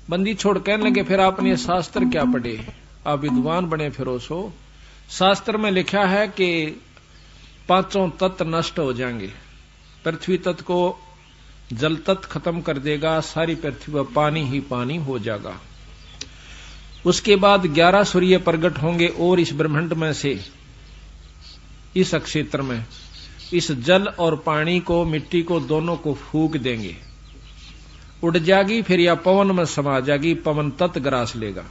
बंदी छोड़ कहने लगे, फिर आपने शास्त्र क्या पढ़े, आप विद्वान बने फिरोसो। शास्त्र में लिखा है कि पांचों तत्व नष्ट हो जाएंगे। पृथ्वी तत्व को जल तत्व खत्म कर देगा, सारी पृथ्वी पर पानी ही पानी हो जाएगा। उसके बाद 11 सूर्य प्रकट होंगे और इस ब्रह्मांड में से, इस क्षेत्र में, इस जल और पानी को, मिट्टी को, दोनों को फूंक देंगे, उड़ जाएगी। फिर यह पवन में समा जाएगी, पवन तत्व ग्रास लेगा।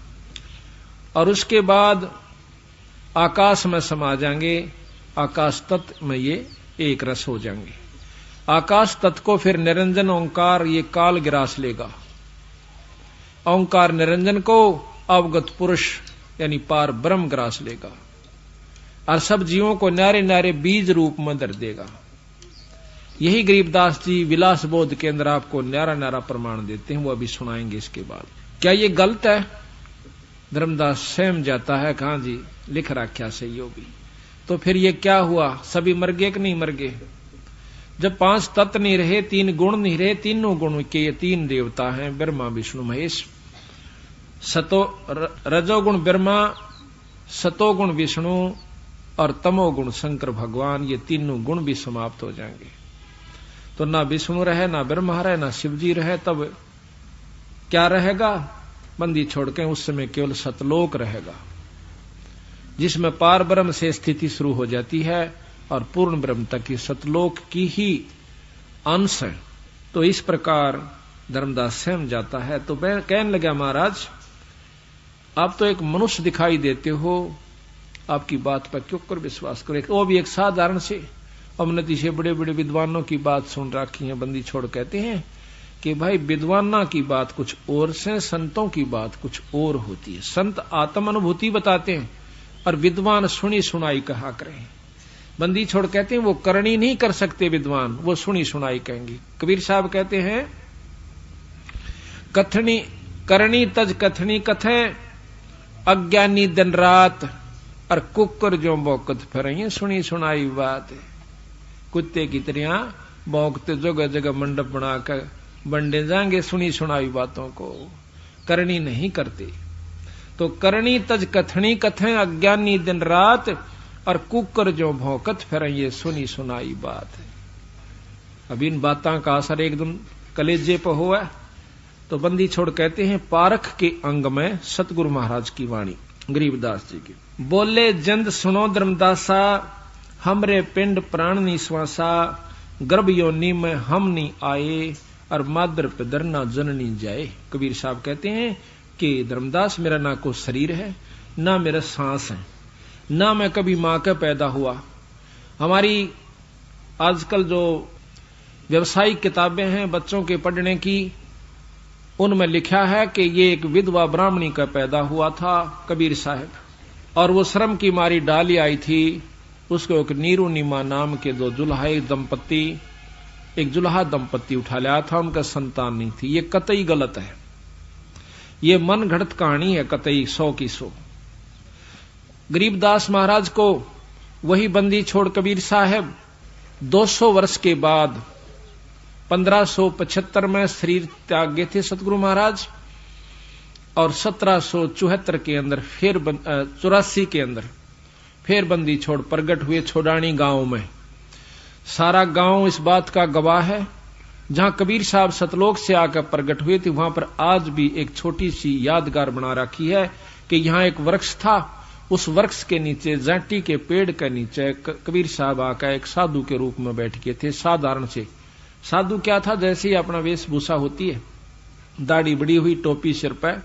और उसके बाद आकाश में समा जाएंगे, आकाश तत्व में ये एक रस हो जाएंगे। आकाश तत्व को फिर निरंजन ओंकार ये काल ग्रास लेगा। ओंकार निरंजन को अवगत पुरुष यानी पार ब्रह्म ग्रास लेगा और सब जीवों को न्यारे न्यारे बीज रूप में धर देगा। यही गरीबदास जी विलास बोध के अंदर आपको न्यारा न्यारा प्रमाण देते हैं, वो अभी सुनाएंगे इसके बाद। क्या ये गलत है? धर्मदास सहम जाता है, कहां जी लिख रखा सही होगी। तो फिर ये क्या हुआ, सभी मर गए कि नहीं मर गए? जब 5 तत्व नहीं रहे, 3 गुण नहीं रहे, तीनों गुण के ये 3 देवता हैं, ब्रह्मा विष्णु महेश। रजोगुण ब्रह्मा, सतोगुण विष्णु और तमोगुण शंकर भगवान, ये तीनों गुण भी समाप्त हो जाएंगे। तो ना विष्णु रहे, ना ब्रह्मा रहे, ना शिवजी रहे, तब क्या रहेगा? बंदी छोड़ के उस समय केवल सतलोक रहेगा, जिसमें पार ब्रह्म से स्थिति शुरू हो जाती है और पूर्ण ब्रह्म तक की सतलोक की ही अंश है। तो इस प्रकार धर्मदास सहम जाता है। तो मैं कहने लगा, महाराज आप तो एक मनुष्य दिखाई देते हो, आपकी बात पर क्यों कर विश्वास करो? वो भी एक साधारण से अवनति से बड़े बड़े विद्वानों की बात सुन रखी है। बंदी छोड़ कहते हैं कि भाई विद्वाना की बात कुछ और से, संतों की बात कुछ और होती है। संत आत्म अनुभूति बताते हैं और विद्वान सुनी सुनाई कहा करें। बंदी छोड़ कहते हैं वो करनी नहीं कर सकते विद्वान, वो सुनी सुनाई कहेंगे। कबीर साहब कहते हैं कथनी करनी तज कथनी कथे, अज्ञानी दिन रात और कुकर जो बौकत फिर, सुनी सुनाई बात है। कुत्ते की तरह भौंकते जगह जगह मंडप बनाकर बंडे जाएंगे सुनी सुनाई बातों को, करनी नहीं करते। तो करनी तज कथनी कथें, अज्ञानी दिन रात और कुकर जो भौंकत फिर, ये सुनी सुनाई बात है। अब इन बातों का असर एकदम कलेजे पर हुआ। तो बंदी छोड़ कहते हैं पारख के अंग में सतगुरु महाराज की वाणी, गरीबदास जी की। बोले जंद सुनो धर्मदासा, हमरे पिंड प्राण निश्वासा, गर्भ योनि में हम नहीं आए और मादर पे दरना जननी जाए। कबीर साहब कहते हैं कि धर्मदास मेरा ना कोई शरीर है, ना मेरा सांस है, ना मैं कभी मां का पैदा हुआ। हमारी आजकल जो व्यवसायिक किताबें हैं बच्चों के पढ़ने की, उनमें लिखा है कि ये एक विधवा ब्राह्मणी का पैदा हुआ था कबीर साहब, और वो श्रम की मारी डाली आई थी। उसको एक नीरू नीमा नाम के 2 जुल्हा दंपत्ति, एक जुल्हा दंपत्ति उठा लिया था, उनका संतान नहीं थी। ये कतई गलत है, ये मन घड़त कहानी है, कतई 100 की 100। गरीबदास महाराज को वही बंदी छोड़ कबीर साहब 200 वर्ष के बाद 1575 में शरीर त्याग गए थे सतगुरु महाराज, और 1774 के अंदर फिर 84 के अंदर फिर बंदी छोड़ प्रगट हुए छोड़ानी गांव में। सारा गांव इस बात का गवाह है, जहां कबीर साहब सतलोक से आकर प्रगट हुए थे, वहां पर आज भी एक छोटी सी यादगार बना रखी है कि यहां एक वृक्ष था, उस वृक्ष के नीचे जाटी के पेड़ के नीचे कबीर साहब आकर एक साधु के रूप में बैठ गए थे। साधारण से साधु क्या था, जैसे ही अपना वेशभूषा होती है, दाढ़ी बड़ी हुई, टोपी सिर पर,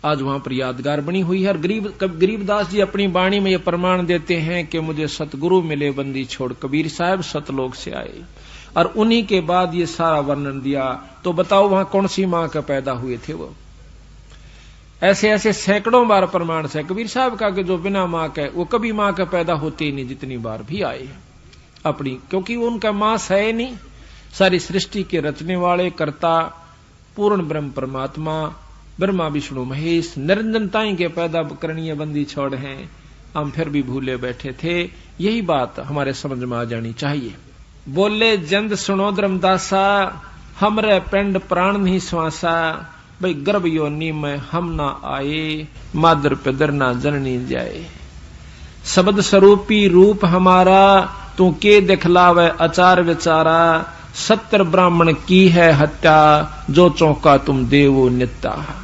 आज वहां पर यादगार बनी हुई है। और गरीबदास जी अपनी वाणी में ये प्रमाण देते हैं कि मुझे सतगुरु मिले बंदी छोड़, कबीर साहब सतलोक से आए, और उन्हीं के बाद ये सारा वर्णन दिया। तो बताओ वहां कौन सी मां का पैदा हुए थे वो? ऐसे ऐसे सैकड़ों बार प्रमाण से कबीर साहब का कि जो बिना मां के वो कभी मां का पैदा होते ही नहीं, जितनी बार भी आए अपनी, क्योंकि उनका मां है नहीं। सारी सृष्टि के रचने वाले कर्ता पूर्ण ब्रह्म परमात्मा ब्रह्मा विष्णु महेश निरंजनताई के पैदा करणीय बंदी छोड़ हैं, हम फिर भी भूले बैठे थे। यही बात हमारे समझ में आ जानी चाहिए। बोले जंद सुनो धर्मदासा, हमरे पिंड प्राण नहीं श्वासा, भाई गर्भ योनि में हम ना आए, मादर पिदर ना जननी जाए। शब्द स्वरूपी रूप हमारा, तू के दिखलावे आचार विचारा। 70 ब्राह्मण की है हत्या, जो चौका तुम देवो नित्ता।